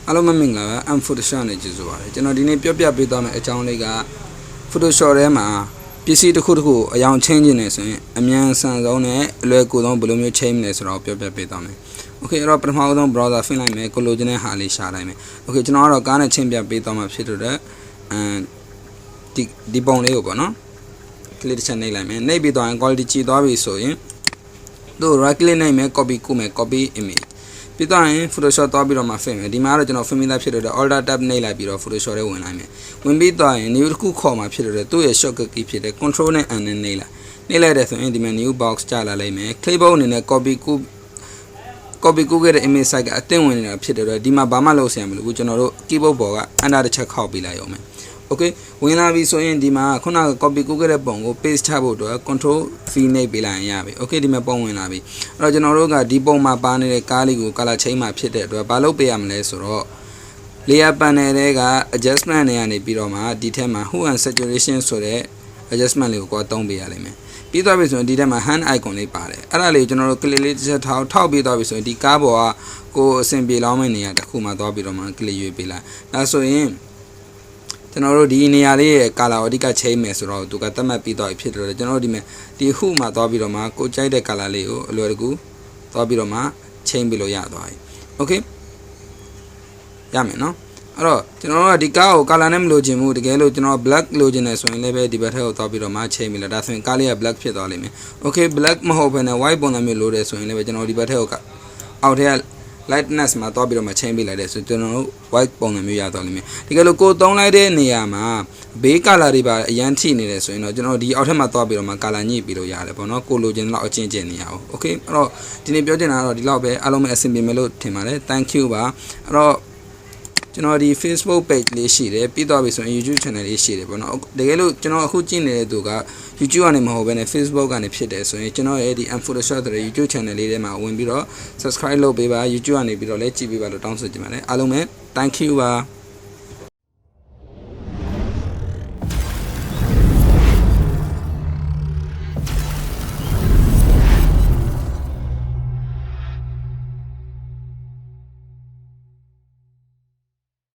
အားလုံးမင်္ဂလာပါ I'm Photoshop နဲ့ကြည့်ဆိုပါရစေကျွန်တော်ဒီနေ့ပြောပြပေးသွားမယ့်အကြောင်းလေးက Photoshop ထဲမှာပစ္စည်းတစ်ခုအယောင်ချင်းခြင်းနေဆိုရင်အမြန်ဆန်ဆုံးနဲ့အလွယ်ကူဆုံးဘယ်လိုမျိုးချိန်မလဲဆိုတော့ပြောပြပေးသွားမယ် Okay အဲ့တော့ပထမဆုံး browser ဖွင့်လိုက်မယ်ကိုလိုချင်တဲ့ဟာလေးရှာလိုက်မယ် Okay ကျွန်တော်ကတော့ကားနဲ့ချင်းပြပေးသွားမှာဖြစ်တဲ့ဒီပုံလေးကိုပေါ့နော် click တစ်ချက်နှိပ်လိုက်မယ်နှိပ်ပြီးသွားရင် quality ကြည့်သွားပြီဆိုရင်တို့ right click နှိပ်မယ် copy ကူမယ် copy image ပြီးတော့ရင် Photoshop သွားပြီးတော့မှ film မယ်ဒီမှာတော့ကျွန်တော် film သားဖြစ်တဲ့ Alt Tab နှိပ်လိုက်ပြီးတော့ Photoshop ထဲဝင်လိုက်မယ်ဝင်ပြီးတော့ရင် new တစ်ခုခေါ်မှာဖြစ်တဲ့သူ့ရဲ့ shortcut key ဖြစ်တဲ့ Control နဲ့ N နဲ့နှိပ်လိုက်တဲ့ဆိုရင်ဒီမှာ new box ကျလာလိုက်မယ် clipboard အနေနဲ့ copy ကူခဲ့တဲ့ image site ကအသင့်ဝင်နေတာဖြစ်တဲ့ဒီမှာဘာမှလုပ်ဆရာမလိုဘူးကျွန်တော်တို့ keyboard ပေါ်က Enter တစ်ချက်ခောက်ပြီးလိုက်အောင်မယ် Okay ဝင်လာပြီဆိုရင်ဒီမှာခုနက copy ကူခဲ့တဲ့ပုံကို paste ချဖို့အတွက် Control V နှိပ်ပေးလိုက်ရင်ရပြီ Okay ဒီမှာပုံဝင်လာပြီအဲ့တော့ကျွန်တော်တို့ကဒီပုံမှာပါနေတဲ့ကားလေးကို color change မှာဖြစ်တဲ့အတွက်ဘာလုပ်ပေးရမလဲဆိုတော့ layer panel တွေက adjustment တွေကနေပြီးတော့မှဒီထက်မှာ hue and saturation ဆိုတဲ့ adjustment လေးကိုသုံးပေးရလိမ့်မယ်ပြီးသွားပြီဆိုရင်ဒီထက်မှာ hand icon လေးပါတယ်အဲ့ဒါလေးကျွန်တော်တို့ click လေးတစ်ချက်ထောက်ပြီးသွားပြီဆိုရင်ဒီကားပေါ်ကကိုအဆင်ပြေလောင်းမဲ့နေရာတစ်ခုမှာသွားပြီးတော့မှ click ရွေးပေးလိုက်ဒါဆိုရင်ကျွန်တော်တို့ဒီနေရာလေးရဲ့ color အဓိကချိန်မယ်ဆိုတော့သူကသတ်မှတ်ပြီးတော့ဖြစ်တယ်ကျွန်တော်တို့ဒီမှာဒီ hue မှာသွားပြီးတော့မှကိုကြိုက်တဲ့ color လေးကိုအလွယ်တကူသွားပြီးတော့မှချိန်ပြီးလို့ရသွားပြီ Okay ရမယ်နော်အဲ့တော့ကျွန်တော်တို့ကဒီကားကို color နဲ့မလိုချင်ဘူးတကယ်လို့ကျွန်တော် black လိုချင်တယ်ဆိုရင်လည်းပဲဒီဘက်ထက်ကိုသွားပြီးတော့မှချိန်ပြီးလို့ဒါဆိုရင်ကားလေးက black ဖြစ်သွားလိမ့်မယ် Okay black မဟုတ်ဘဲနဲ့ white ပုံစံမျိုးလိုတယ်ဆိုရင်လည်းပဲကျွန်တော်ဒီဘက်ထက်ကိုအောက်ထက်က lightness မှာသွားပြီးတော့မှချိန်ပေးလိုက်တယ်ဆိုကျွန်တော်တို့ white ပုံစံမျိုးရသွားလိမ့်မယ်ဒီကလို့ကိုသုံးလိုက်တဲ့နေရာမှာဘေး color တွေပါအရန်ထိနေတယ်ဆိုရင်တော့ကျွန်တော်ဒီအောက်ထက်မှာသွားပြီးတော့မှ color ညှိပြီးလို့ရတယ်ပေါ့နော်ကိုလိုချင်တဲ့လောက်အချင်းချင်းနေရအောင် Okay အဲ့တော့ဒီနေ့ပြောချင်တာကတော့ဒီလောက်ပဲအားလုံးပဲအဆင်ပြေမယ်လို့ထင်ပါတယ် Thank you ပါအဲ့တော့ကျွန်တော်ဒီ Facebook page လေးရှိတယ်ပြီးတော့ပြီဆိုရင် YouTube channel လေးရှိတယ်ပေါ့နော်တကယ်လို့ကျွန်တော်အခုကြည့်နေတဲ့သူက YouTube ကနေမဟုတ်ဘဲနဲ့ Facebook ကနေဖြစ်တယ်ဆိုရင်ကျွန်တော်ရဲ့ဒီ Photoshop တဲ့ YouTube channel လေးထဲမှာဝင်ပြီးတော့ subscribe လုပ်ပေးပါ YouTube ကနေပြီးတော့လည်းကြည့်ပေးပါလို့တောင်းဆိုချင်ပါတယ်အားလုံးပဲ Thank you ပါ